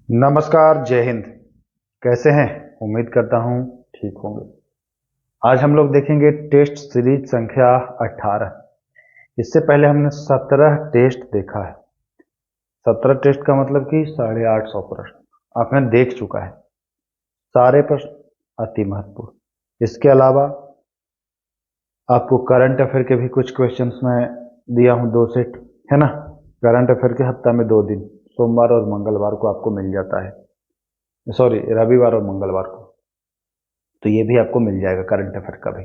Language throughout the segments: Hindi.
नमस्कार, जय हिंद। कैसे हैं? उम्मीद करता हूं ठीक होंगे। आज हम लोग देखेंगे टेस्ट सीरीज संख्या 18। इससे पहले हमने 17 टेस्ट देखा है। 17 टेस्ट का मतलब कि 850 प्रश्न आपने देख चुका है। सारे प्रश्न अति महत्वपूर्ण। इसके अलावा आपको करंट अफेयर के भी कुछ क्वेश्चंस मैं दिया हूं, 2 सेट है ना। करंट अफेयर के हफ्ता में 2 दिन, सोमवार और मंगलवार को आपको मिल जाता है, सॉरी रविवार और मंगलवार को। तो ये भी आपको मिल जाएगा करंट अफेयर का भी।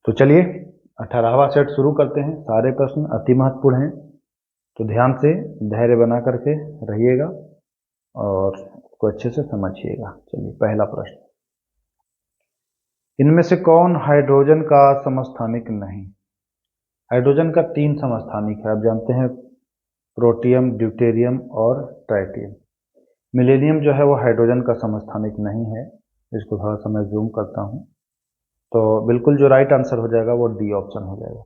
तो चलिए 18वां सेट शुरू करते हैं। सारे प्रश्न अति महत्वपूर्ण हैं, तो ध्यान से धैर्य बना करके रहिएगा और इसको अच्छे से समझिएगा। चलिए पहला प्रश्न, इनमें से कौन हाइड्रोजन का समस्थानिक नहीं? हाइड्रोजन का 3 समस्थानिक है, आप जानते हैं, प्रोटियम, ड्यूटेरियम और ट्राइटियम। मिलेनियम जो है वो हाइड्रोजन का समस्थानिक नहीं है। इसको थोड़ा सा मैं जूम करता हूँ, तो बिल्कुल जो राइट आंसर हो जाएगा वो डी ऑप्शन हो जाएगा।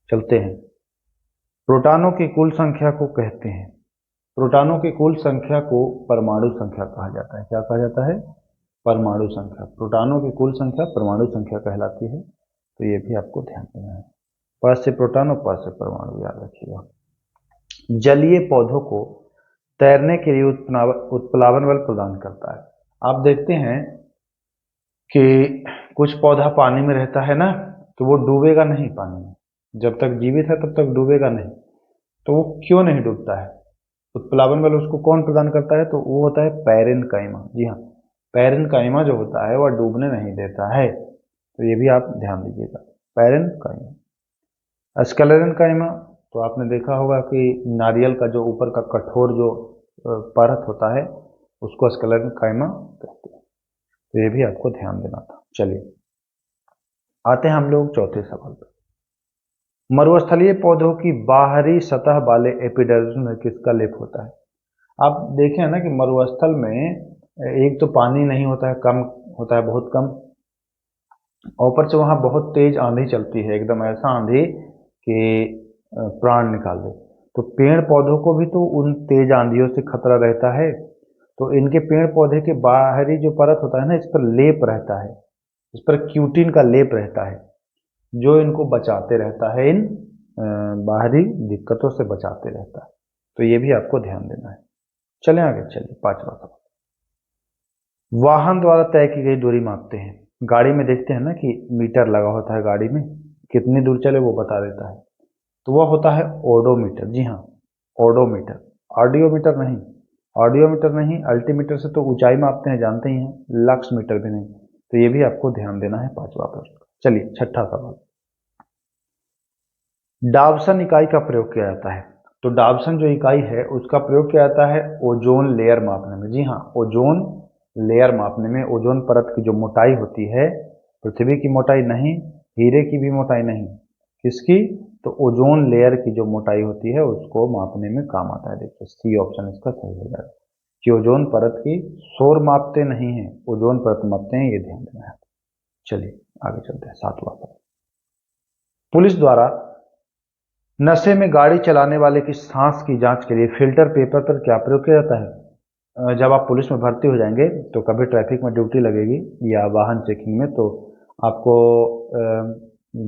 चलते हैं। प्रोटॉनों की कुल संख्या को कहते हैं, प्रोटॉनों की कुल संख्या को परमाणु संख्या कहा जाता है। क्या कहा जाता है? परमाणु संख्या। प्रोटॉनों की कुल संख्या परमाणु संख्या कहलाती है। तो ये भी आपको ध्यान देना है। प से प्रोटॉन और प से परमाणु, याद रखिएगा। जलीय पौधों को तैरने के लिए उत्प्लावन बल प्रदान करता है। आप देखते हैं कि कुछ पौधा पानी में रहता है ना, तो वो डूबेगा नहीं पानी में। जब तक जीवित है तब तक डूबेगा नहीं। तो वो क्यों नहीं डूबता है? उत्प्लावन बल उसको कौन प्रदान करता है? तो वो होता है पैरेनकाइमा। जी हाँ, पैरेनकाइमा जो होता है वह डूबने नहीं देता है। तो ये भी आप ध्यान दीजिएगा, पैरेनकाइमा। स्क्लेरेनकाइमा, तो आपने देखा होगा कि नारियल का जो ऊपर का कठोर जो परत होता है उसको स्क्लेरेनकाइमा कहते हैं। तो ये भी आपको ध्यान देना था। चलिए आते हैं हम लोग चौथे सवाल पर। मरुस्थलीय पौधों की बाहरी सतह वाले एपिडर्मिस में किसका लेप होता है? आप देखें ना कि मरुस्थल में एक तो पानी नहीं होता है, कम होता है, बहुत कम। ऊपर से वहां बहुत तेज आंधी चलती है, एकदम ऐसा आंधी कि प्राण निकाल दे। तो पेड़ पौधों को भी तो उन तेज आंधियों से खतरा रहता है। तो इनके पेड़ पौधे के बाहरी जो परत होता है ना, इस पर लेप रहता है, इस पर क्यूटिन का लेप रहता है, जो इनको बचाते रहता है, इन बाहरी दिक्कतों से बचाते रहता है। तो ये भी आपको ध्यान देना है। चलें आगे। चलिए पांचवा सवाल, वाहन द्वारा तय की गई दूरी मापते हैं। गाड़ी में देखते हैं ना कि मीटर लगा होता है, गाड़ी में कितनी दूर चले वो बता देता है। तो वह होता है ओडोमीटर। जी हाँ, ओडोमीटर, ऑडियोमीटर नहीं। ऑडियोमीटर नहीं, अल्टीमीटर से तो ऊंचाई मापते हैं, जानते ही हैं। लक्स मीटर भी नहीं। तो ये भी आपको ध्यान देना है, पांचवा प्रश्न। चलिए छठा सवाल, डावसन इकाई का प्रयोग किया जाता है। तो डावसन जो इकाई है उसका प्रयोग किया जाता है ओजोन लेयर मापने में। जी हाँ, ओजोन लेयर मापने में। ओजोन परत की जो मोटाई होती है, पृथ्वी की मोटाई नहीं, हीरे की भी मोटाई नहीं, किसकी? तो ओजोन लेयर की जो मोटाई होती है उसको मापने में काम आता है। देखिए सी ऑप्शन इसका सही हो जाएगा कि ओजोन परत की शोर मापते नहीं है, ओजोन परत मापते हैं, ये ध्यान देना है। चलिए आगे चलते हैं, सातवां सवाल। पुलिस द्वारा नशे में गाड़ी चलाने वाले की सांस की जांच के लिए फिल्टर पेपर पर क्या प्रयोग किया जाता है? जब आप पुलिस में भर्ती हो जाएंगे तो कभी ट्रैफिक में ड्यूटी लगेगी या वाहन चेकिंग में, तो आपको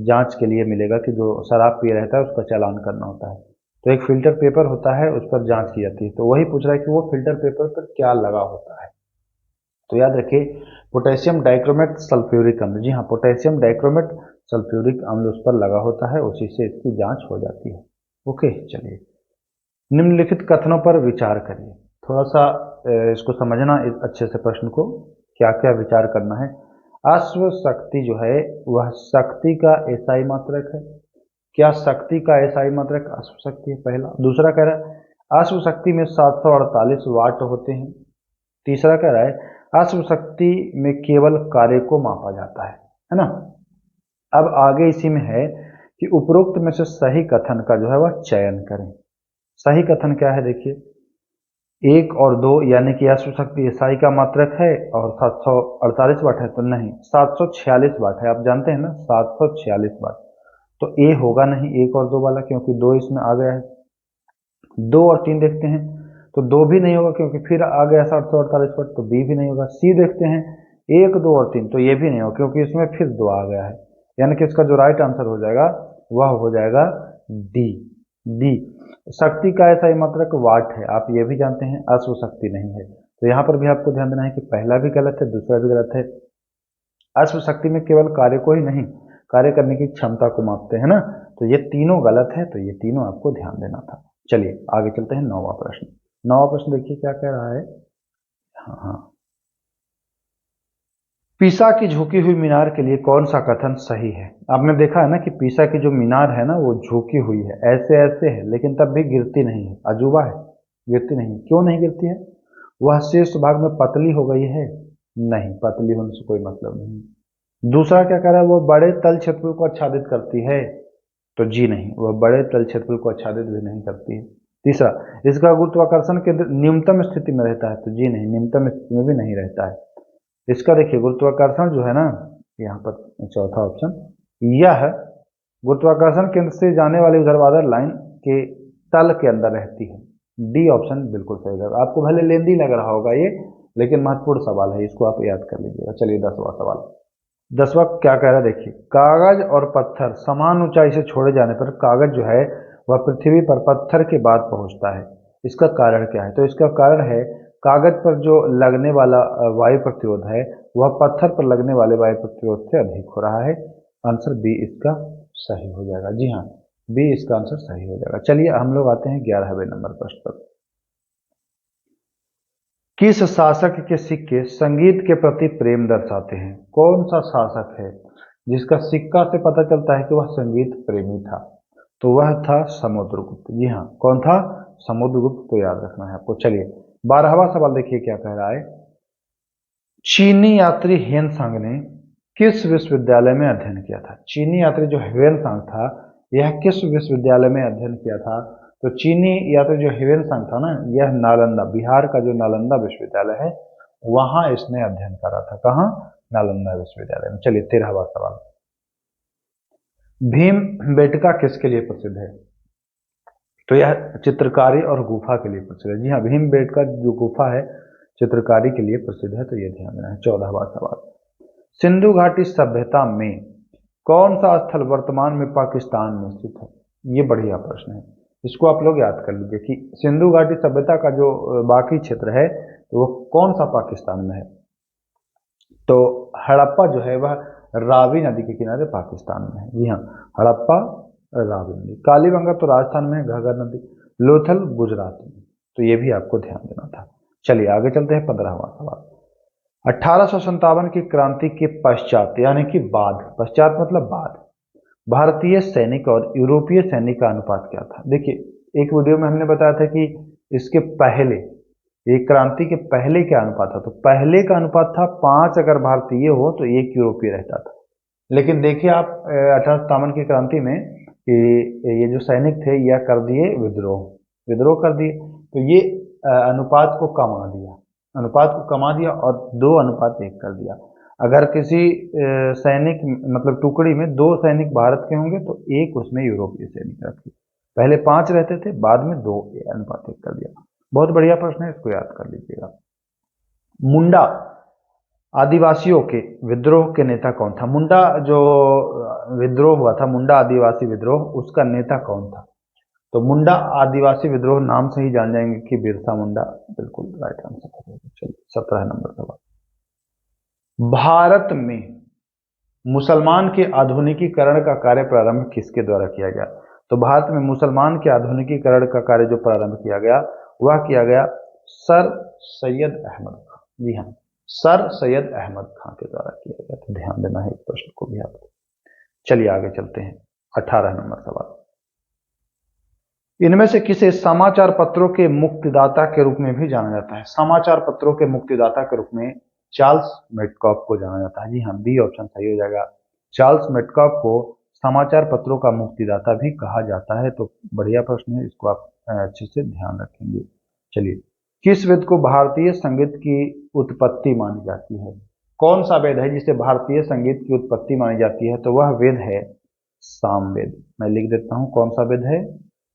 जांच के लिए मिलेगा कि जो शराब पिए रहता है उसका चालान करना होता है। तो एक फिल्टर पेपर होता है, उस पर जांच की जाती है। तो वही पूछ रहा है कि वो फिल्टर पेपर पर क्या लगा होता है। तो याद रखिए, पोटेशियम डाइक्रोमेट सल्फ्यूरिक अम्ल। जी हाँ, पोटेशियम डाइक्रोमेट सल्फ्यूरिक अम्ल उस पर लगा होता है, उसी से इसकी जांच हो जाती है। ओके, चलिए निम्नलिखित कथनों पर विचार करिए। थोड़ा सा इसको समझना अच्छे से, प्रश्न को क्या क्या विचार करना है। अश्व शक्ति जो है वह शक्ति का एसआई मात्रक है। क्या शक्ति का एसआई मात्रक अश्व शक्ति है? पहला। दूसरा कह रहा है अश्व शक्ति में 748 वाट होते हैं। तीसरा कह रहा है अश्व शक्ति में केवल कार्य को मापा जाता है ना। अब आगे इसी में है कि उपरोक्त में से सही कथन का जो है वह चयन करें। सही कथन क्या है? देखिए 1 और 2, यानी कि अश्व शक्ति एसआई का मात्रक है और 748 वाट है, तो नहीं, 746 वाट है। आप जानते हैं ना, 746 वाट। तो ए होगा नहीं 1 और 2 वाला, क्योंकि 2 इसमें आ गया है। 2 और 3 देखते हैं। तो 2 भी नहीं होगा क्योंकि फिर आ गया 748 पर, तो बी भी नहीं होगा। सी देखते हैं 1, 2 और 3, तो ये भी नहीं होगा क्योंकि इसमें फिर 2 आ गया है, यानी कि इसका जो राइट आंसर हो जाएगा वह हो जाएगा डी। डी शक्ति का ऐसा ही मतलब वाट है, आप ये भी जानते हैं, अश्व शक्ति नहीं है। तो यहाँ पर भी आपको ध्यान देना है कि पहला भी गलत है, दूसरा भी गलत है। अश्व शक्ति में केवल कार्य को ही नहीं, कार्य करने की क्षमता को मापते हैं ना, तो ये तीनों गलत है, तो ये तीनों आपको ध्यान देना था। चलिए आगे चलते हैं 9वां प्रश्न। 9वां प्रश्न देखिए क्या कह रहा है। हाँ, पीसा की झुकी हुई मीनार के लिए कौन सा कथन सही है? आपने देखा है ना कि पीसा की जो मीनार है ना वो झुकी हुई है, ऐसे ऐसे है, लेकिन तब भी गिरती नहीं है। अजूबा है, गिरती नहीं। क्यों नहीं गिरती है? वह शीर्ष भाग में पतली हो गई है? नहीं, पतली होने से कोई मतलब नहीं। दूसरा क्या कह रहा है, वो बड़े तल क्षेत्रफल को आच्छादित करती है? तो जी नहीं, वह बड़े तल क्षेत्रफल को आच्छादित भी नहीं करती है। तीसरा, इसका गुरुत्वाकर्षण केंद्र न्यूनतम स्थिति में रहता है? तो जी नहीं, न्यूनतम स्थिति में भी नहीं रहता है। इसका देखिए गुरुत्वाकर्षण जो है ना, यहाँ पर चौथा ऑप्शन, यह गुरुत्वाकर्षण केंद्र से जाने वाली ऊर्ध्वाधर लाइन के तल के अंदर रहती है। डी ऑप्शन बिल्कुल सही है। आपको भले लेंदी लग रहा होगा ये, लेकिन महत्वपूर्ण सवाल है, इसको आप याद कर लीजिएगा। चलिए 10वां सवाल। 10वां क्या कह रहा है देखिए, कागज और पत्थर समान ऊंचाई से छोड़े जाने पर कागज जो है वह पृथ्वी पर पत्थर के बाद पहुंचता है। इसका कारण क्या है? तो इसका कारण है कागज पर जो लगने वाला वायु प्रतिरोध है वह पत्थर पर लगने वाले वायु प्रतिरोध से अधिक हो रहा है। आंसर बी इसका सही हो जाएगा। जी हाँ, बी इसका आंसर सही हो जाएगा। चलिए हम लोग आते हैं 11वें नंबर प्रश्न पर। किस शासक के सिक्के संगीत के प्रति प्रेम दर्शाते हैं? कौन सा शासक है जिसका सिक्का से पता चलता है कि वह संगीत प्रेमी था? तो वह था समुद्रगुप्त। जी हाँ, कौन था? समुद्रगुप्त, को याद रखना है आपको। चलिए 12वां सवाल देखिए क्या कह रहा है। चीनी यात्री हेनसांग ने किस विश्वविद्यालय में अध्ययन किया था? चीनी यात्री जो हेवेनसांग था यह किस विश्वविद्यालय में अध्ययन किया था? तो चीनी यात्री जो हेवेनसांग था ना, यह नालंदा, बिहार का जो नालंदा विश्वविद्यालय है वहां इसने अध्ययन करा था। कहाँ? नालंदा विश्वविद्यालय में। चलिए 13वां सवाल। भीमबेटका किसके लिए प्रसिद्ध है? तो यह चित्रकारी और गुफा के लिए प्रसिद्ध है। जी हाँ, भीमबेटका जो गुफा है चित्रकारी के लिए प्रसिद्ध है, तो यह ध्यान देना है। 14वां सवाल। सिंधु घाटी सभ्यता में कौन सा स्थल वर्तमान में पाकिस्तान में स्थित है? ये बढ़िया प्रश्न है, इसको आप लोग याद कर लीजिए कि सिंधु घाटी सभ्यता का जो बाकी क्षेत्र है तो वो कौन सा पाकिस्तान में है? तो हड़प्पा जो है वह रावी नदी के किनारे पाकिस्तान में है। जी हाँ, हड़प्पा रावी नदी। कालीबंगा तो राजस्थान में है, घाघर नदी। लोथल गुजरात में। तो ये भी आपको ध्यान देना था। चलिए आगे चलते हैं 15वां सवाल। 1857 की क्रांति के पश्चात यानी कि बाद, पश्चात मतलब बाद, भारतीय सैनिक और यूरोपीय सैनिक का अनुपात क्या था? देखिए एक वीडियो में हमने बताया था कि इसके पहले, ये क्रांति के पहले क्या अनुपात था? तो पहले का अनुपात था 5 अगर भारतीय हो तो 1 यूरोपीय रहता था। लेकिन देखिए आप 1857 की क्रांति में कि ये जो सैनिक थे यह कर दिए विद्रोह कर दिए, तो ये अनुपात को कमा दिया, और 2:1 कर दिया। अगर किसी सैनिक मतलब टुकड़ी में 2 सैनिक भारत के होंगे तो 1 उसमें यूरोपीय सैनिक रखे। पहले 5 रहते थे, बाद में 2:1 कर दिया। बहुत बढ़िया प्रश्न है, इसको याद कर लीजिएगा। मुंडा आदिवासियों के विद्रोह के नेता कौन था? मुंडा जो विद्रोह हुआ था, मुंडा आदिवासी विद्रोह, उसका नेता कौन था? तो मुंडा आदिवासी विद्रोह नाम से ही जान जाएंगे कि बिरसा मुंडा। बिल्कुल राइट आंसर। चलिए 17 नंबर सवाल। भारत में मुसलमान के आधुनिकीकरण का कार्य प्रारंभ किसके द्वारा किया गया? तो भारत में मुसलमान के आधुनिकीकरण का कार्य जो प्रारंभ किया गया वह किया गया सर सैयद अहमद खान। जी हाँ, सर सैयद अहमद खान के द्वारा किया गया। तो ध्यान देना है इस प्रश्न को भी आपको। चलिए आगे चलते हैं 18 नंबर सवाल। इनमें से किसे समाचार पत्रों के मुक्तिदाता के रूप में भी जाना जाता है? समाचार पत्रों के मुक्तिदाता के रूप में चार्ल्स मेडकॉफ को जाना जाता है। जी हाँ, बी ऑप्शन सही हो जाएगा। चार्ल्स मेडकॉफ को समाचार पत्रों का मुक्तिदाता भी कहा जाता है। तो बढ़िया प्रश्न है, इसको आप अच्छे से ध्यान रखेंगे। चलिए, किस वेद को भारतीय संगीत की उत्पत्ति मानी जाती है? कौन सा वेद है जिसे भारतीय संगीत की उत्पत्ति मानी जाती है? तो वह वेद है सामवेद। मैं लिख देता हूं, कौन सा वेद है?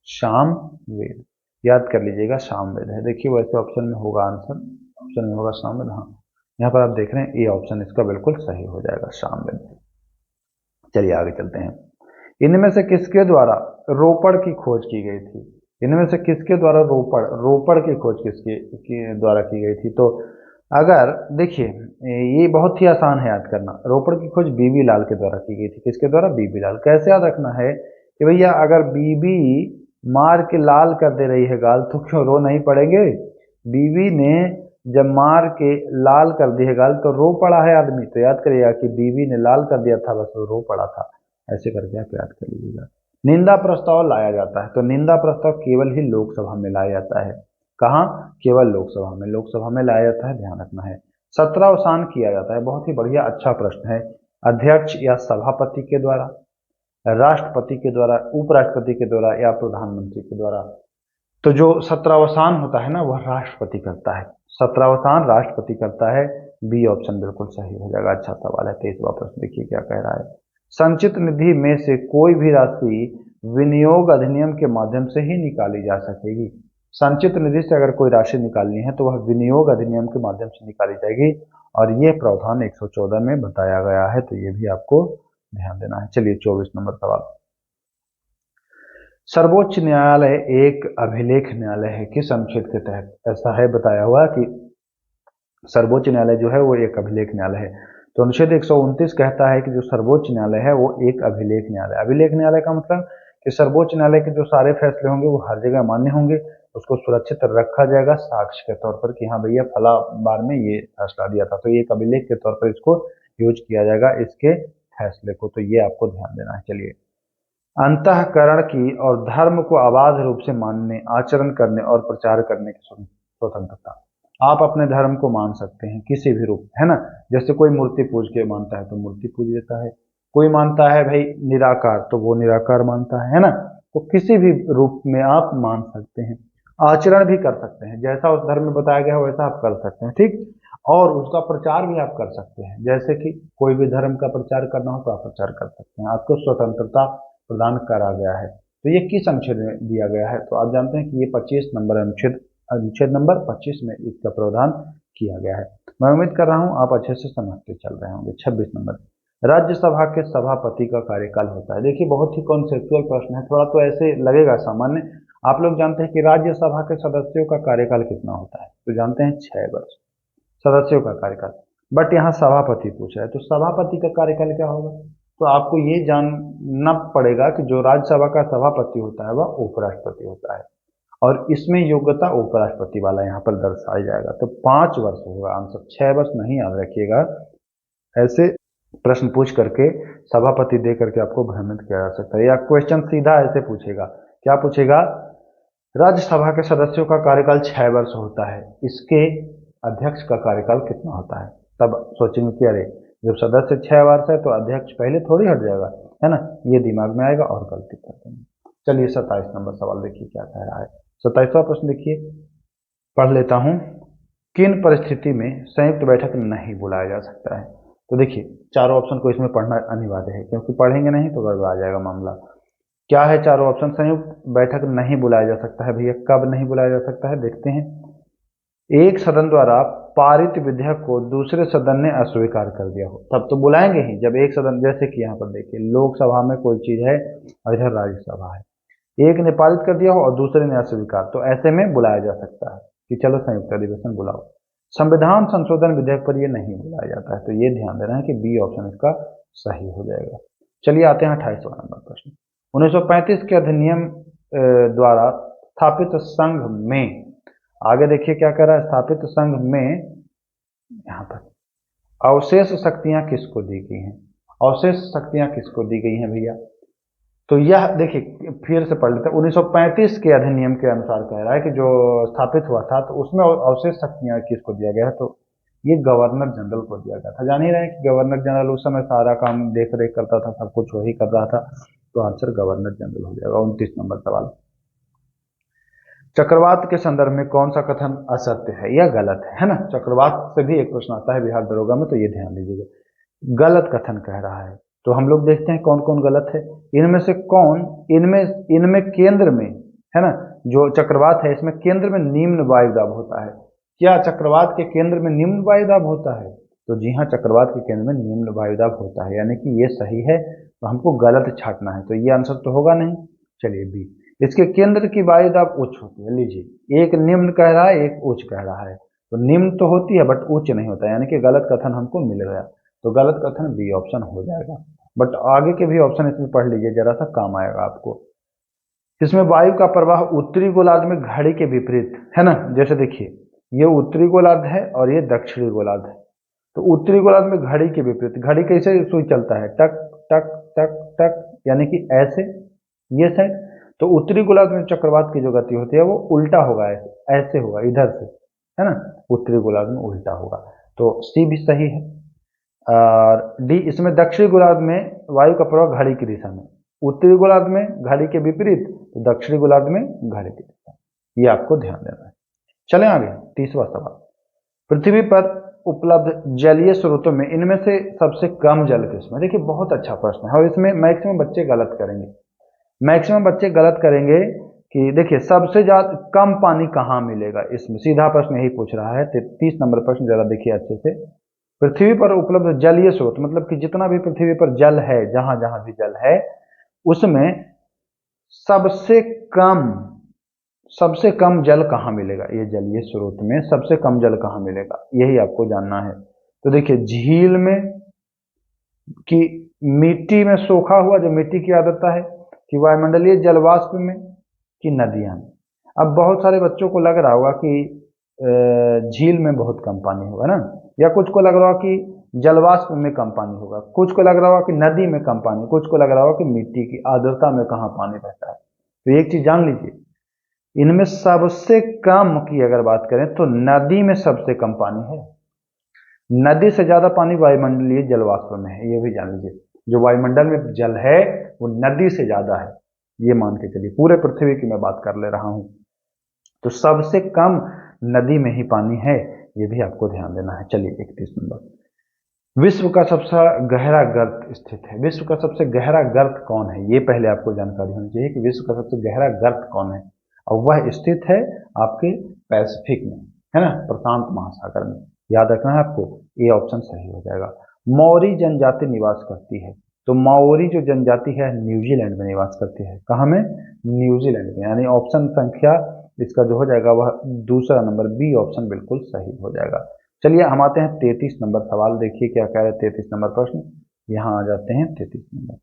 सामवेद। याद कर लीजिएगा सामवेद है। देखिए वैसे ऑप्शन में होगा आंसर, ऑप्शन में होगा सामवेद। हाँ, यहाँ पर आप देख रहे हैं, ये ऑप्शन इसका बिल्कुल सही हो जाएगा, सामवेद। चलिए आगे चलते हैं। इनमें से किसके द्वारा रोपड़ की खोज की गई थी? इनमें से किसके द्वारा रोपड़ रोपड़ की खोज किसके द्वारा की गई थी? तो अगर देखिए, ये बहुत ही आसान है याद करना। रोपड़ की खोज बीबी लाल के द्वारा की गई थी। किसके द्वारा? बीबी लाल। कैसे याद रखना है कि भैया अगर बीबी मार के लाल कर दे रही है गाल तो क्यों रो नहीं पड़ेंगे? बीबी ने जब मार के लाल कर दी है गाल तो रो पड़ा है आदमी, तो याद करिएगा कि बीबी ने लाल कर दिया था, बस वो रो पड़ा था। ऐसे करके आप याद कर लीजिएगा। निंदा प्रस्ताव लाया जाता है, तो निंदा प्रस्ताव केवल ही लोकसभा में लाया जाता है। कहाँ? केवल लोकसभा में, लोकसभा में लाया जाता है, ध्यान रखना है। सत्रावसान किया जाता है, बहुत ही बढ़िया अच्छा प्रश्न है। अध्यक्ष या सभापति के द्वारा, राष्ट्रपति के द्वारा, उपराष्ट्रपति के द्वारा या प्रधानमंत्री के द्वारा? तो जो सत्रावसान होता है ना, वह राष्ट्रपति करता है। सत्रावसान राष्ट्रपति करता है। बी ऑप्शन बिल्कुल सही हो जाएगा। अच्छा सवाल है। 23वां प्रश्न देखिए क्या कह रहा है। संचित निधि में से कोई भी राशि विनियोग अधिनियम के माध्यम से ही निकाली जा सकेगी। संचित निधि से अगर कोई राशि निकालनी है तो वह विनियोग अधिनियम के माध्यम से निकाली जाएगी, और यह प्रावधान 114 में बताया गया है, तो ये भी आपको ध्यान देना है। चलिए 24 नंबर सवाल। सर्वोच्च न्यायालय एक अभिलेख न्यायालय है, किस अनुच्छेद के तहत? ऐसा है बताया हुआ कि सर्वोच्च न्यायालय जो है वो एक अभिलेख न्यायालय है। तो अनुच्छेद 129 कहता है कि जो सर्वोच्च न्यायालय है वो एक अभिलेख न्यायालय। अभिलेख न्यायालय का मतलब कि सर्वोच्च न्यायालय के जो सारे फैसले होंगे वो हर जगह मान्य होंगे, उसको सुरक्षित रखा जाएगा साक्ष्य के तौर पर कि हाँ भैया फला बार में ये फैसला दिया था, तो ये एक अभिलेख के तौर पर इसको यूज किया जाएगा, इसके फैसले को। तो ये आपको ध्यान देना है। चलिए, अंतःकरण की और धर्म को अबाध रूप से मानने, आचरण करने और प्रचार करने की स्वतंत्रता। आप अपने धर्म को मान सकते हैं किसी भी रूप, है ना। जैसे कोई मूर्ति पूज के मानता है तो मूर्ति पूज लेता है, कोई मानता है भाई निराकार तो वो निराकार मानता है ना। तो किसी भी रूप में आप मान सकते हैं, आचरण भी कर सकते हैं, जैसा उस धर्म में बताया गया है वैसा आप कर सकते हैं, ठीक। और उसका प्रचार भी आप कर सकते हैं, जैसे कि कोई भी धर्म का प्रचार करना हो तो आप प्रचार कर सकते हैं, आपको स्वतंत्रता प्रदान करा गया है। तो ये किस अनुच्छेद में दिया गया है? तो आप जानते हैं कि ये 25 नंबर अनुच्छेद नंबर 25 में इसका प्रावधान किया गया है। मैं उम्मीद कर रहा हूं आप अच्छे से समझते चल रहे होंगे। 26 नंबर, राज्यसभा के सभापति का कार्यकाल होता है। देखिए बहुत ही कॉन्सेप्चुअल प्रश्न है, थोड़ा तो ऐसे लगेगा सामान्य। आप लोग जानते हैं कि राज्यसभा के सदस्यों का कार्यकाल कितना होता है? तो जानते हैं 6 वर्ष सदस्यों का कार्यकाल। बट यहाँ सभापति पूछा है, तो सभापति का कार्यकाल क्या होगा? तो आपको ये जानना पड़ेगा कि जो राज्यसभा का सभापति होता है वह उपराष्ट्रपति होता है, और इसमें योग्यता उपराष्ट्रपति वाला यहाँ पर दर्शाया जाएगा। तो 5 वर्ष होगा आंसर, 6 वर्ष नहीं याद रखिएगा। ऐसे प्रश्न पूछ करके सभापति दे करके आपको भ्रमित किया जा सकता है, या क्वेश्चन सीधा ऐसे पूछेगा, क्या पूछेगा? राज्यसभा के सदस्यों का कार्यकाल 6 वर्ष होता है, इसके अध्यक्ष का कार्यकाल कितना होता है? तब सोचेंगे कि अरे जब सदस्य 6 वर्ष है तो अध्यक्ष पहले थोड़ी हट जाएगा, है ना। ये दिमाग में आएगा और गलती कर देंगे। चलिए 27 नंबर सवाल देखिए क्या कह रहा है। 27वां प्रश्न देखिए, पढ़ लेता हूं। किन परिस्थिति में संयुक्त बैठक नहीं बुलाया जा सकता है? तो देखिए चारों ऑप्शन को इसमें पढ़ना अनिवार्य है, क्योंकि पढ़ेंगे नहीं तो गड़बड़ा जाएगा मामला। क्या है चारों ऑप्शन? संयुक्त बैठक नहीं बुलाया जा सकता है भैया, कब नहीं बुलाया जा सकता है देखते हैं। एक सदन द्वारा पारित विधेयक को दूसरे सदन ने अस्वीकार कर दिया हो, तब तो बुलाएंगे ही। जब एक सदन, जैसे कि यहाँ पर देखिए लोकसभा में कोई चीज है और इधर राज्यसभा है, एक ने पारित कर दिया हो और दूसरे ने अस्वीकार, तो ऐसे में बुलाया जा सकता है कि चलो संयुक्त अधिवेशन बुलाओ। संविधान संशोधन विधेयक पर यह नहीं बुलाया जाता है, तो ये ध्यान देना है कि बी ऑप्शन इसका सही हो जाएगा। चलिए आते हैं 28वां नंबर प्रश्न। 1935 के अधिनियम द्वारा स्थापित संघ में, आगे देखिए क्या कह रहा है, स्थापित संघ में यहाँ पर अवशेष शक्तियां किसको दी गई हैं? अवशेष शक्तियां किसको दी गई हैं भैया? तो यह देखिए फिर से पढ़ लेते हैं। 1935 के अधिनियम के अनुसार कह रहा है कि जो स्थापित हुआ था तो उसमें अवशेष शक्तियां किसको दिया गया है? तो ये गवर्नर जनरल को दिया गया था। जान ही रहे हैं कि गवर्नर जनरल उस समय सारा काम देख रेख करता था, सब कुछ वही कर रहा था, तो आंसर गवर्नर जनरल हो जाएगा। 29 नंबर सवाल, चक्रवात के संदर्भ में कौन सा कथन असत्य है या गलत है ना। चक्रवात से भी एक प्रश्न आता है बिहार दरोगा में, तो ये ध्यान दीजिएगा। गलत कथन कह रहा है, तो हम लोग देखते हैं कौन कौन गलत है। इनमें से कौन, इनमें केंद्र में, है ना, जो चक्रवात है इसमें केंद्र में निम्न वायुदाब होता है। क्या चक्रवात के केंद्र में निम्न वायुदाब होता है? तो जी हाँ, चक्रवात के केंद्र में निम्न वायुदाब होता है, यानी कि ये सही है, तो हमको गलत छांटना है, तो ये आंसर तो होगा नहीं। चलिए बी, इसके केंद्र की वायुदाब उच्च होती है। लीजिए, एक निम्न कह रहा है, एक उच्च कह रहा है, तो निम्न तो होती है बट उच्च नहीं होता, यानी कि गलत कथन हमको मिल गया, तो गलत कथन बी ऑप्शन हो जाएगा। बट आगे के भी ऑप्शन इसमें पढ़ लीजिए, जरा सा काम आएगा आपको। इसमें वायु का प्रवाह उत्तरी गोलार्ध में घड़ी के विपरीत है ना, जैसे देखिए ये उत्तरी गोलार्ध है और ये दक्षिणी गोलार्ध है, तो उत्तरी गोलार्ध में घड़ी के विपरीत, घड़ी कैसे सुई चलता है, टक टक टक टक, यानी कि ऐसे, ये साइड, तो उत्तरी गोलार्ध में चक्रवात की जो गति होती है वो उल्टा होगा, ऐसे ऐसे होगा, इधर से, है ना, उत्तरी गोलार्ध में उल्टा होगा, तो सी भी सही है। और डी, इसमें दक्षिणी गोलार्ध में वायु का प्रवाह घड़ी की दिशा में, उत्तरी गोलार्ध में घड़ी के विपरीत, तो दक्षिणी गोलार्ध में घड़ी की दिशा, ये आपको ध्यान देना है। चलें आगे, तीसरा सवाल, पृथ्वी पर उपलब्ध जलीय स्रोतों में इनमें से सबसे कम जल किसमें? देखिए बहुत अच्छा प्रश्न है और इसमें मैक्सिमम बच्चे गलत करेंगे, मैक्सिमम बच्चे गलत करेंगे कि देखिए सबसे ज्यादा कम पानी कहाँ मिलेगा, इसमें सीधा प्रश्न यही पूछ रहा है। 33 नंबर प्रश्न जरा देखिए अच्छे से, पृथ्वी पर उपलब्ध जलीय स्रोत मतलब कि जितना भी पृथ्वी पर जल है, जहां जहां भी जल है, उसमें सबसे कम, सबसे कम जल कहाँ मिलेगा, ये जलीय स्रोत में सबसे कम जल कहाँ मिलेगा, यही आपको जानना है। तो देखिए झील में, कि मिट्टी में सोखा हुआ जो मिट्टी की आर्द्रता है, कि वायुमंडलीय जलवाष्प में, कि नदियां में। अब बहुत सारे बच्चों को लग रहा होगा कि झील में बहुत कम पानी होगा ना, या कुछ को लग रहा होगा कि जलवाष्प में कम पानी होगा, कुछ को लग रहा होगा कि नदी में कम पानी, कुछ को लग रहा होगा कि मिट्टी की आर्द्रता में कहाँ पानी रहता है। तो एक चीज जान लीजिए, इनमें सबसे कम की अगर बात करें तो नदी में सबसे कम पानी है, नदी से ज्यादा पानी वायुमंडलीय जलवाष्प में है, ये भी जान लीजिए, जो वायुमंडल में जल है वो नदी से ज्यादा है, ये मान के चलिए, पूरे पृथ्वी की मैं बात कर ले रहा हूं, तो सबसे कम नदी में ही पानी है, ये भी आपको ध्यान देना है। चलिए 31 नंबर, विश्व का सबसे गहरा गर्त स्थित है, विश्व का सबसे गहरा गर्त कौन है, ये पहले आपको जानकारी होनी चाहिए कि विश्व का सबसे गहरा गर्त कौन है, और वह स्थित है आपके पैसिफिक में, है ना, प्रशांत महासागर में, याद रखना है आपको, ये ऑप्शन सही हो जाएगा। मौरी जनजाति निवास करती है, तो मौरी जो जनजाति है न्यूजीलैंड में निवास करती है, कहाँ में, न्यूजीलैंड में, यानी ऑप्शन संख्या इसका जो हो जाएगा वह दूसरा नंबर बी ऑप्शन बिल्कुल सही हो जाएगा। चलिए हम आते हैं 33 नंबर सवाल, देखिए क्या कह रहे हैं 33 नंबर प्रश्न, यहाँ आ जाते हैं 33 नंबर,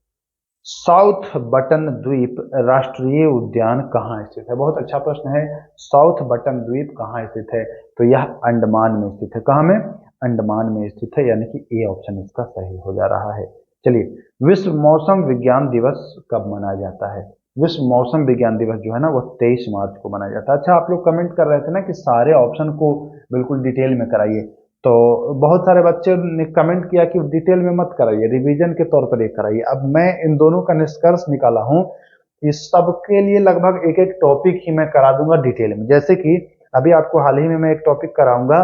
साउथ बटन द्वीप राष्ट्रीय उद्यान कहाँ स्थित है? बहुत अच्छा प्रश्न है, साउथ बटन द्वीप कहाँ स्थित है? तो यह अंडमान में स्थित है, कहाँ में, अंडमान में स्थित है, यानी कि ए ऑप्शन इसका सही हो जा रहा है। चलिए, विश्व मौसम विज्ञान दिवस कब मनाया जाता है? विश्व मौसम विज्ञान दिवस जो है ना वो 23 मार्च को मनाया जाता है। अच्छा, आप लोग कमेंट कर रहे थे ना कि सारे ऑप्शन को बिल्कुल डिटेल में कराइए, तो बहुत सारे बच्चे ने कमेंट किया कि डिटेल में मत कराइए, रिवीजन के तौर पर ये कराइए। अब मैं इन दोनों का निष्कर्ष निकाला हूं, इस सबके लिए लगभग एक एक टॉपिक ही मैं करा दूंगा डिटेल में, जैसे कि अभी आपको हाल ही में मैं एक टॉपिक कराऊंगा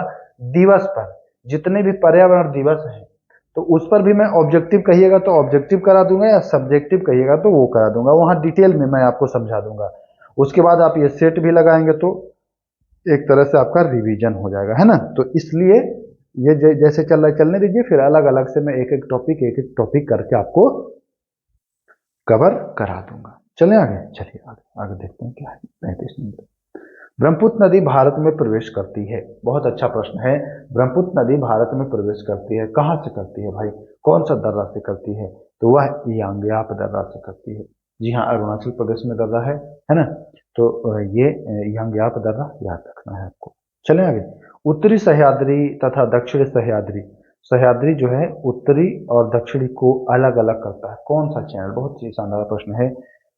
दिवस पर, जितने भी पर्यावरण दिवस हैं तो उस पर भी मैं ऑब्जेक्टिव कहिएगा तो ऑब्जेक्टिव करा दूंगा, या सब्जेक्टिव कहिएगा तो वो करा दूंगा, वहां डिटेल में मैं आपको समझा दूंगा। उसके बाद आप ये सेट भी लगाएंगे तो एक तरह से आपका रिवीजन हो जाएगा, है ना। तो इसलिए ये जैसे चल रहा है चलने दीजिए, फिर अलग अलग से मैं एक एक टॉपिक करके आपको कवर करा दूंगा। चलें आगे, चलिए आगे आगे देखते हैं क्या है 35 नंबर, ब्रह्मपुत्र नदी भारत में प्रवेश करती है। बहुत अच्छा प्रश्न है, ब्रह्मपुत्र नदी भारत में प्रवेश करती है, कहाँ से करती है भाई, कौन सा दर्रा से करती है? तो वह यांग्याप दर्रा से करती है। जी हाँ, अरुणाचल प्रदेश में दर्रा है ना, तो ये यांग्याप दर्रा याद रखना है आपको। चलें आगे, उत्तरी सह्याद्री तथा दक्षिणी सह्याद्री, सह्याद्री जो है उत्तरी और दक्षिणी को अलग अलग करता है, कौन सा चैनल? बहुत ही शानदार प्रश्न है।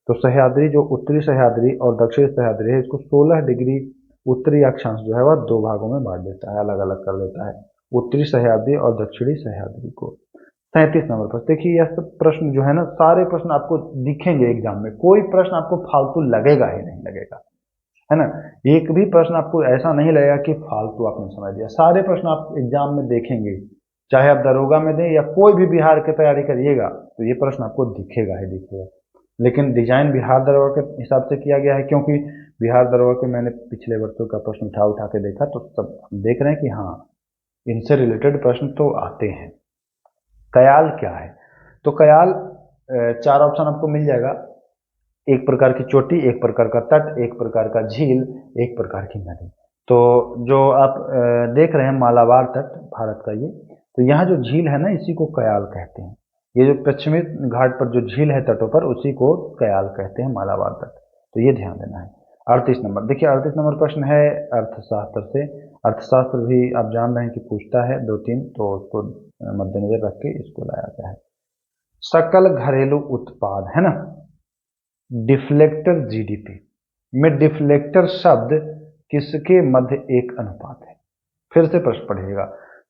तो सह्याद्री जो उत्तरी सह्याद्री और दक्षिणी सह्याद्री है, इसको 16 डिग्री उत्तरी अक्षांश जो है वह दो भागों में बांट देता है, अलग अलग कर देता है, उत्तरी सह्याद्री और दक्षिणी सह्याद्री को। 37 नंबर पर देखिए, यह सब प्रश्न जो है ना, सारे प्रश्न आपको दिखेंगे एग्जाम में, कोई प्रश्न आपको फालतू लगेगा ही नहीं लगेगा, है ना। एक भी प्रश्न आपको ऐसा नहीं लगेगा कि फालतू आपने समझ दिया, सारे प्रश्न आप एग्जाम में देखेंगे, चाहे आप दरोगा में दें या कोई भी बिहार की तैयारी करिएगा तो ये प्रश्न आपको दिखेगा ही दिखेगा। लेकिन डिजाइन बिहार दरोगा के हिसाब से किया गया है, क्योंकि बिहार दरोगा के मैंने पिछले वर्षों का प्रश्न उठा उठा के देखा, तो सब देख रहे हैं कि हाँ इनसे रिलेटेड प्रश्न तो आते हैं। कयाल क्या है? तो कयाल चार ऑप्शन आपको मिल जाएगा। एक प्रकार की चोटी, एक प्रकार का तट, एक प्रकार का झील, एक प्रकार की नदी। तो जो आप देख रहे हैं मालाबार तट भारत का, ये तो यहाँ जो झील है ना इसी को कयाल कहते हैं। ये जो पश्चिमी घाट पर जो झील है तटों पर उसी को कयाल कहते हैं, मालाबार तट। तो ये ध्यान देना है। 38 नंबर देखिए, 38 नंबर प्रश्न है अर्थशास्त्र से। अर्थशास्त्र भी आप जान रहे हैं कि पूछता है 2-3, तो उसको मद्देनजर रख के इसको लाया गया है। सकल घरेलू उत्पाद है ना, डिफ्लेक्टर जीडीपी में डिफ्लेक्टर शब्द किसके मध्य एक अनुपात है? फिर से प्रश्न पढ़िएगा,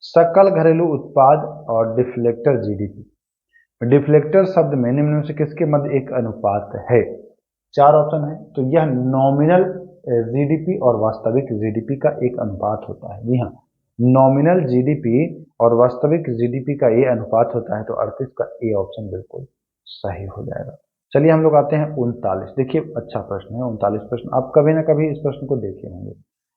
सकल घरेलू उत्पाद और डिफ्लेक्टर जीडीपी। डिफ्लेक्टर शब्द में निम्न में से किसके मध्य एक अनुपात है? चार ऑप्शन है, तो यह नॉमिनल जीडीपी और वास्तविक जीडीपी का एक अनुपात होता है। जी हाँ, नॉमिनल जीडीपी और वास्तविक जीडीपी का ये अनुपात होता है। तो 38 का ए ऑप्शन बिल्कुल सही हो जाएगा। चलिए हम लोग आते हैं 39। देखिए अच्छा प्रश्न है 39 प्रश्न, आप कभी ना कभी इस प्रश्न को देखे होंगे।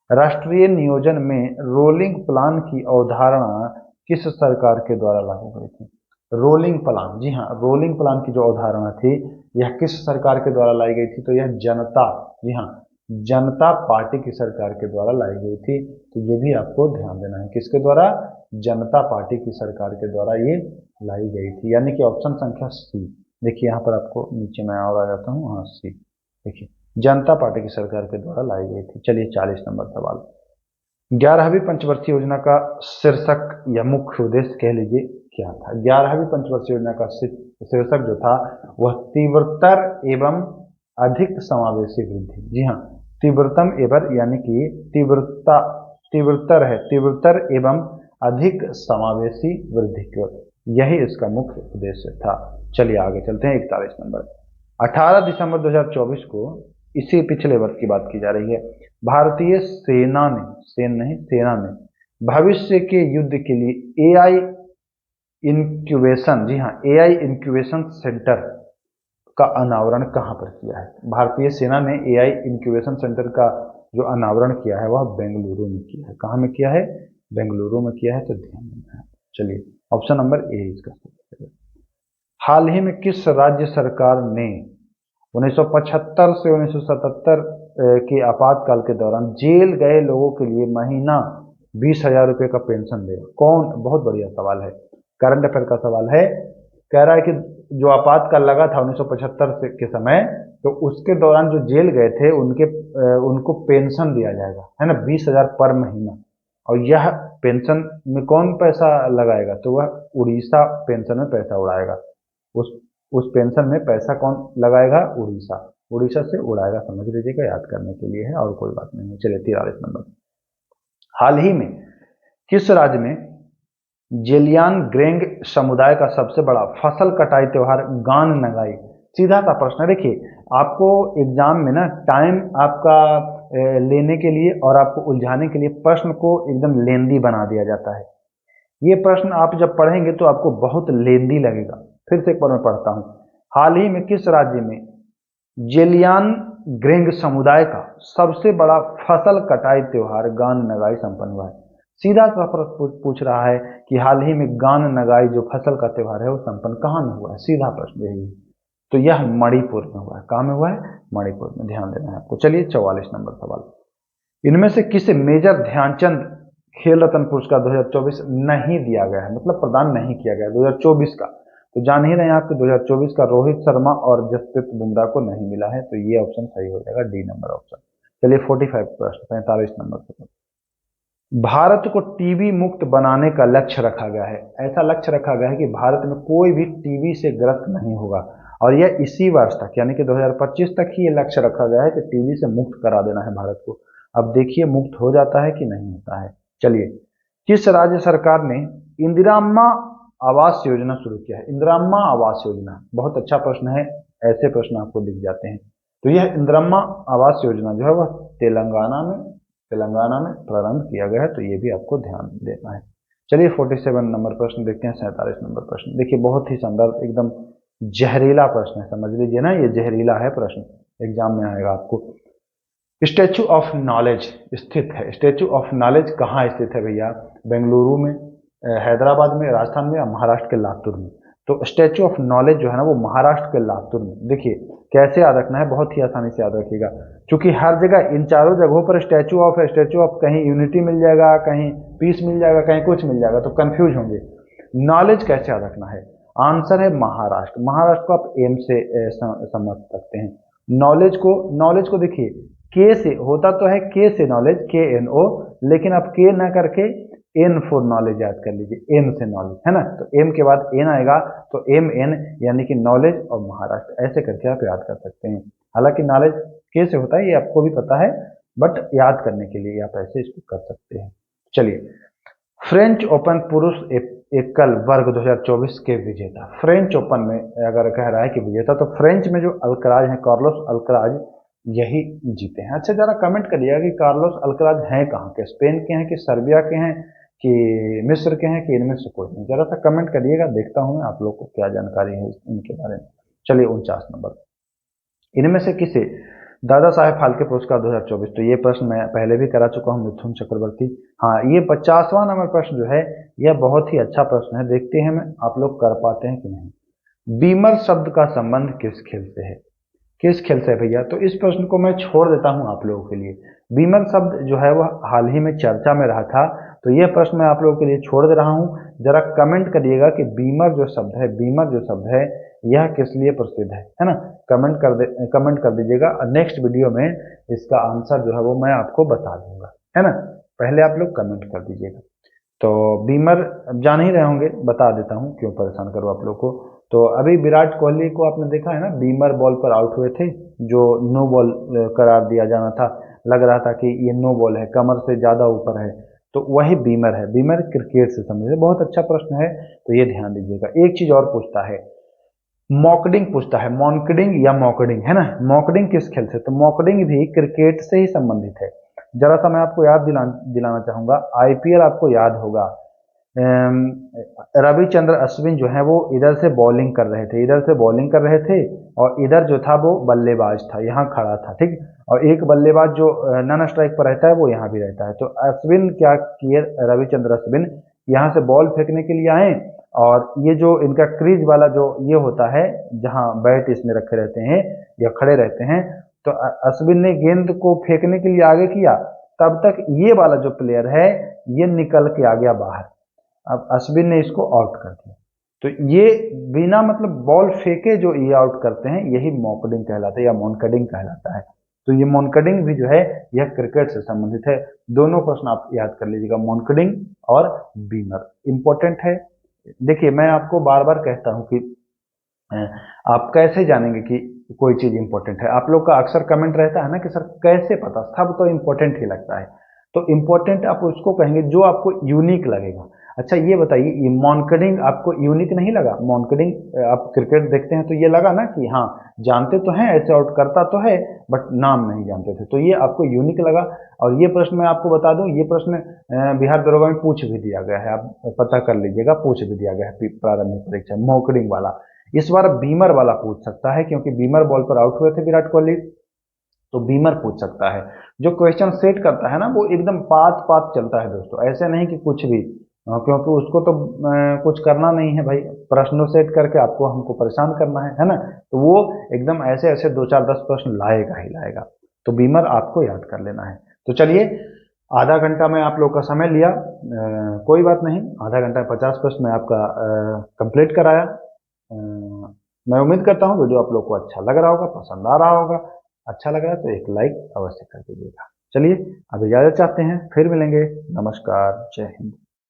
राष्ट्रीय नियोजन में रोलिंग प्लान की अवधारणा किस सरकार के द्वारा लागू हुई थी? रोलिंग प्लान, जी हाँ, रोलिंग प्लान की जो अवधारणा थी यह किस सरकार के द्वारा लाई गई थी? तो यह जनता, जी हाँ, जनता पार्टी की सरकार के द्वारा लाई गई थी। तो ये भी आपको ध्यान देना है, किसके द्वारा? जनता पार्टी की सरकार के द्वारा ये लाई गई थी, यानी कि ऑप्शन संख्या सी। देखिए यहाँ पर आपको नीचे मैं और आ जाता हूँ, हाँ सी, देखिए जनता पार्टी की सरकार के द्वारा लाई गई थी। चलिए 40 नंबर सवाल, 11वीं पंचवर्षीय योजना का शीर्षक या मुख्य उद्देश्य कह लीजिए क्या था? 11वीं पंचवर्षीय योजना का शीर्षक जो था वह तीव्रतर एवं अधिक समावेशी वृद्धि। जी हाँ, तीव्रतम एवं यानी कि तीव्रता, तीव्रतर है, तीव्रतर एवं अधिक समावेशी वृद्धि की, यही इसका मुख्य उद्देश्य था। चलिए आगे चलते हैं 41 नंबर। 18 दिसंबर 2024 को, इसी पिछले वर्ष की बात की जा रही है, भारतीय सेना ने, सेना ने भविष्य के युद्ध के लिए एआई इंक्यूबेशन, जी हाँ, एआई इंक्यूबेशन सेंटर का अनावरण कहां पर किया है? भारतीय सेना ने एआई इंक्यूबेशन सेंटर का जो अनावरण किया है वह बेंगलुरु में किया है। कहां में किया है? बेंगलुरु में किया है, तो ध्यान देना है। चलिए ऑप्शन नंबर ए इसका। हाल ही में किस राज्य सरकार ने 1975 से 1977 के आपातकाल के दौरान जेल गए लोगों के लिए महीना 20,000 रुपये का पेंशन दिया? कौन? बहुत बढ़िया सवाल है, करंट अफेयर का सवाल है। कह रहा है कि जो आपातकाल लगा था 1975 के समय, तो उसके दौरान जो जेल गए थे उनको पेंशन दिया जाएगा, है ना, 20,000 पर महीना। और यह पेंशन में कौन पैसा लगाएगा? तो वह उड़ीसा पेंशन में पैसा उड़ाएगा। उस पेंशन में पैसा कौन लगाएगा? उड़ीसा, उड़ीसा से उड़ाएगा, समझ लीजिएगा, याद करने के लिए है और कोई बात नहीं है। चलिए 43 नंबर, हाल ही में किस राज्य में जेलियान ग्रेंग समुदाय का सबसे बड़ा फसल कटाई त्योहार गान नगाई? सीधा सा प्रश्न है। देखिए आपको एग्जाम में ना टाइम आपका लेने के लिए और आपको उलझाने के लिए प्रश्न को एकदम लेंदी बना दिया जाता है। ये प्रश्न आप जब पढ़ेंगे तो आपको बहुत लेंदी लगेगा। फिर से एक बार मैं पढ़ता हूं, हाल ही में किस राज्य में जेलियान ग्रेंग समुदाय का सबसे बड़ा फसल कटाई त्योहार गान नगाई संपन्न हुआ है? सीधा सा प्रश्न पूछ रहा है कि हाल ही में गान नगाई जो फसल का त्योहार है वो संपन्न कहां में हुआ है? सीधा प्रश्न यही है। तो यह मणिपुर में हुआ है। कहां में हुआ है? मणिपुर में, ध्यान देना है आपको। चलिए 44 नंबर सवाल, इनमें से किसे मेजर ध्यानचंद खेल रत्न पुरस्कार 2024 नहीं दिया गया है, मतलब प्रदान नहीं किया गया 2024 का? तो जान ही रहे हैं आपको 2024 का रोहित शर्मा और जसप्रीत बुमराह को नहीं मिला है, तो ये ऑप्शन सही हो जाएगा, डी नंबर ऑप्शन। चलिए 45 प्रश्न, 45 नंबर से, भारत को टीबी मुक्त बनाने का लक्ष्य रखा गया है। ऐसा लक्ष्य रखा गया है कि भारत में कोई भी टीबी से ग्रस्त नहीं होगा, और यह इसी वर्ष तक यानी कि 2025 तक ही ये लक्ष्य रखा गया है कि टीबी से मुक्त करा देना है भारत को। अब देखिए मुक्त हो जाता है कि नहीं होता है। चलिए, किस राज्य सरकार ने इंदिराम्मा आवास योजना शुरू किया है? इंदिराम्मा आवास योजना, बहुत अच्छा प्रश्न है, ऐसे प्रश्न आपको दिख जाते हैं। तो यह इंदिराम्मा आवास योजना जो है वह तेलंगाना में प्रारंभ किया गया है, तो ये भी आपको ध्यान देना है। चलिए 47 नंबर प्रश्न देखते हैं, 47 नंबर प्रश्न देखिए, बहुत ही शानदार एकदम जहरीला प्रश्न है, समझ लीजिए ना, ये जहरीला है प्रश्न, एग्जाम में आएगा आपको। स्टैचू ऑफ नॉलेज स्थित है, स्टैचू ऑफ नॉलेज कहाँ स्थित है भैया? बेंगलुरु में, हैदराबाद में, राजस्थान में या महाराष्ट्र के लातूर में? तो स्टैचू ऑफ नॉलेज जो है ना वो महाराष्ट्र के लातूर में। देखिए कैसे याद रखना है, बहुत ही आसानी से याद रखिएगा, क्योंकि हर जगह इन चारों जगहों पर स्टैचू ऑफ है, स्टैचू ऑफ, कहीं यूनिटी मिल जाएगा, कहीं पीस मिल जाएगा, कहीं कुछ मिल जाएगा, तो कंफ्यूज होंगे। नॉलेज कैसे याद रखना है? आंसर है महाराष्ट्र। महाराष्ट्र को आप एम से समझ सकते हैं। नॉलेज को देखिए, के से होता तो है, के से नॉलेज, के एन ओ, लेकिन आप के ना करके एन फॉर नॉलेज याद कर लीजिए, एन से नॉलेज, है ना, तो एम के बाद एन आएगा, तो एम एन यानी कि नॉलेज और महाराष्ट्र, ऐसे करके आप याद कर सकते हैं। हालांकि नॉलेज के से होता है, ये आपको भी पता है, बट याद करने के लिए आप ऐसे इसको कर सकते हैं। चलिए, फ्रेंच ओपन पुरुष एकल वर्ग 2024 के विजेता, फ्रेंच ओपन में अगर कह रहा है कि विजेता, तो फ्रेंच में जो अल्कराज है, कार्लोस अल्कराज, यही जीते हैं। अच्छा, जरा कमेंट करिएगा कि कार्लोस अल्कराज हैं कहाँ के, स्पेन के हैं कि सर्बिया के हैं कि मिस्र के हैं कि इनमें से कोई नहीं? जरा सा कमेंट करिएगा, देखता हूँ मैं आप लोग को क्या जानकारी है इनके बारे में। चलिए 49 नंबर, इनमें से किसे दादा साहेब फाल्के पुरस्कार 2024, तो ये प्रश्न मैं पहले भी करा चुका हूँ, मिथुन चक्रवर्ती। हाँ, ये 50वां नंबर प्रश्न जो है यह बहुत ही अच्छा प्रश्न है, देखते हैं मैं आप लोग कर पाते हैं कि नहीं। बीमर शब्द का संबंध किस खेल से है? किस खेल से है भैया? तो इस प्रश्न को मैं छोड़ देता हूं आप लोगों के लिए। बीमर शब्द जो है वह हाल ही में चर्चा में रहा था, तो यह प्रश्न मैं आप लोगों के लिए छोड़ दे रहा हूं। जरा कमेंट करिएगा कि बीमर जो शब्द है, बीमर जो शब्द है, यह किस लिए प्रसिद्ध है ना? कमेंट कर दीजिएगा, और नेक्स्ट वीडियो में इसका आंसर जो है वो मैं आपको बता दूंगा, है ना? पहले आप लोग कमेंट कर दीजिएगा। तो बीमर जान ही रहे होंगे, बता देता हूँ, क्यों परेशान करूँ आप लोग को। तो अभी विराट कोहली को आपने देखा है ना, बीमर बॉल पर आउट हुए थे, जो नो बॉल करार दिया जाना था, लग रहा था कि ये नो बॉल है, कमर से ज्यादा ऊपर है, तो वही बीमर है। बीमर क्रिकेट से संबंधित बहुत अच्छा प्रश्न है, तो ये ध्यान दीजिएगा। एक चीज और पूछता है, मॉकडिंग पूछता है, मॉन्कडिंग या मॉकडिंग, है ना? मॉकडिंग किस खेल से? तो मॉकडिंग भी क्रिकेट से ही संबंधित है। जरा सा मैं आपको याद दिलाना चाहूंगा, आईपीएल आपको याद होगा, रविचंद्र अश्विन जो है वो इधर से बॉलिंग कर रहे थे, इधर से बॉलिंग कर रहे थे, और इधर जो था वो बल्लेबाज था, यहाँ खड़ा था, ठीक। और एक बल्लेबाज जो नॉन स्ट्राइक पर रहता है वो यहाँ भी रहता है। तो अश्विन क्या किए, रविचंद्र अश्विन यहाँ से बॉल फेंकने के लिए आए, और ये जो इनका क्रीज वाला जो ये होता है, जहाँ बैट इसमें रखे रहते हैं या खड़े रहते हैं, तो अश्विन ने गेंद को फेंकने के लिए आगे किया, तब तक ये वाला जो प्लेयर है ये निकल के आ गया बाहर। अब अश्विन ने इसको आउट कर दिया, तो ये बिना मतलब बॉल फेंके जो ये आउट करते हैं, यही मॉकडिंग कहलाता है या मॉन्कडिंग कहलाता है। तो ये मॉन्कडिंग भी जो है यह क्रिकेट से संबंधित है। दोनों प्रश्न आप याद कर लीजिएगा, मॉन्कडिंग और बीमर इंपॉर्टेंट है। देखिए मैं आपको बार बार कहता हूं कि आप कैसे जानेंगे कि कोई चीज इंपॉर्टेंट है? आप लोग का अक्सर कमेंट रहता है ना कि सर कैसे पता, सब तो इंपॉर्टेंट ही लगता है। तो इंपॉर्टेंट आप उसको कहेंगे जो आपको यूनिक लगेगा। अच्छा ये बताइए, ये मॉन्कडिंग आपको यूनिक नहीं लगा? मॉन्कडिंग आप क्रिकेट देखते हैं तो ये लगा ना कि हाँ जानते तो हैं, ऐसे आउट करता तो है, बट नाम नहीं जानते थे, तो ये आपको यूनिक लगा। और ये प्रश्न मैं आपको बता दूं, ये प्रश्न बिहार दरोगा में पूछ भी दिया गया है, आप पता कर लीजिएगा, पूछ भी दिया गया है प्रारंभिक परीक्षा, मॉन्कडिंग वाला। इस बार बीमर वाला पूछ सकता है, क्योंकि बीमर बॉल पर आउट हुए थे विराट कोहली, तो बीमर पूछ सकता है। जो क्वेश्चन सेट करता है ना वो एकदम पात पात चलता है दोस्तों, ऐसे नहीं कि कुछ भी, क्योंकि उसको तो कुछ करना नहीं है भाई, प्रश्नों सेट करके आपको हमको परेशान करना है ना? तो वो एकदम ऐसे ऐसे 2 4 10 प्रश्न लाएगा ही लाएगा। तो बीमर आपको याद कर लेना है। तो चलिए, आधा घंटा में आप लोग का समय लिया, कोई बात नहीं, आधा घंटा 50 प्रश्न में आपका कंप्लीट कराया। मैं उम्मीद करता हूँ वीडियो आप लोग को अच्छा लग रहा होगा, पसंद आ रहा होगा। अच्छा लग रहा है तो एक लाइक अवश्य कर दीजिएगा। चलिए अब इजाजत चाहते हैं, फिर मिलेंगे। नमस्कार, जय हिंद।